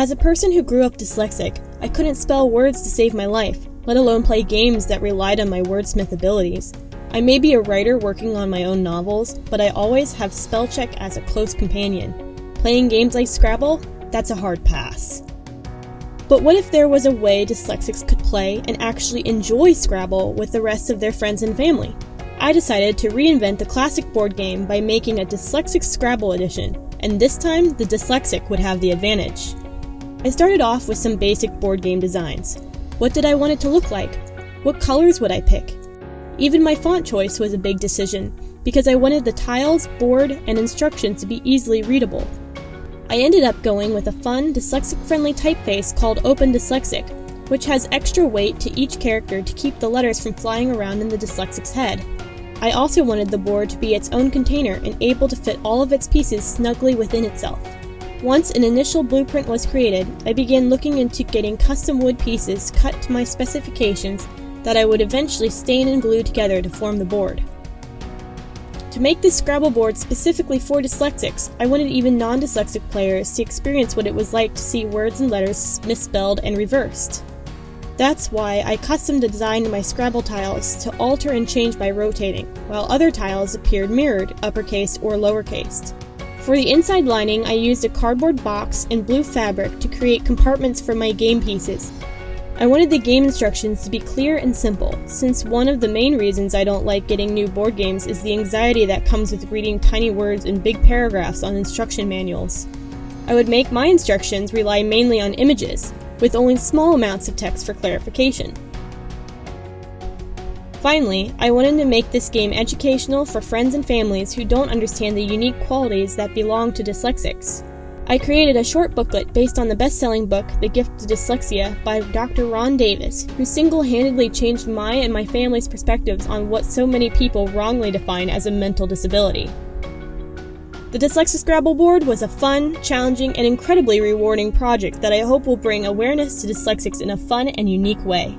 As a person who grew up dyslexic, I couldn't spell words to save my life, let alone play games that relied on my wordsmith abilities. I may be a writer working on my own novels, but I always have spell check as a close companion. Playing games like Scrabble? That's a hard pass. But what if there was a way dyslexics could play and actually enjoy Scrabble with the rest of their friends and family? I decided to reinvent the classic board game by making a dyslexic Scrabble edition, and this time the dyslexic would have the advantage. I started off with some basic board game designs. What did I want it to look like? What colors would I pick? Even my font choice was a big decision, because I wanted the tiles, board, and instructions to be easily readable. I ended up going with a fun, dyslexic-friendly typeface called OpenDyslexic, which has extra weight to each character to keep the letters from flying around in the dyslexic's head. I also wanted the board to be its own container and able to fit all of its pieces snugly within itself. Once an initial blueprint was created, I began looking into getting custom wood pieces cut to my specifications that I would eventually stain and glue together to form the board. To make this Scrabble board specifically for dyslexics, I wanted even non-dyslexic players to experience what it was like to see words and letters misspelled and reversed. That's why I custom designed my Scrabble tiles to alter and change by rotating, while other tiles appeared mirrored, uppercase or lowercase. For the inside lining, I used a cardboard box and blue fabric to create compartments for my game pieces. I wanted the game instructions to be clear and simple, since one of the main reasons I don't like getting new board games is the anxiety that comes with reading tiny words and big paragraphs on instruction manuals. I would make my instructions rely mainly on images, with only small amounts of text for clarification. Finally, I wanted to make this game educational for friends and families who don't understand the unique qualities that belong to dyslexics. I created a short booklet based on the best-selling book, The Gift of Dyslexia, by Dr. Ronald D, who single-handedly changed my and my family's perspectives on what so many people wrongly define as a mental disability. The Dyslexic Scrabble board was a fun, challenging, and incredibly rewarding project that I hope will bring awareness to dyslexics in a fun and unique way.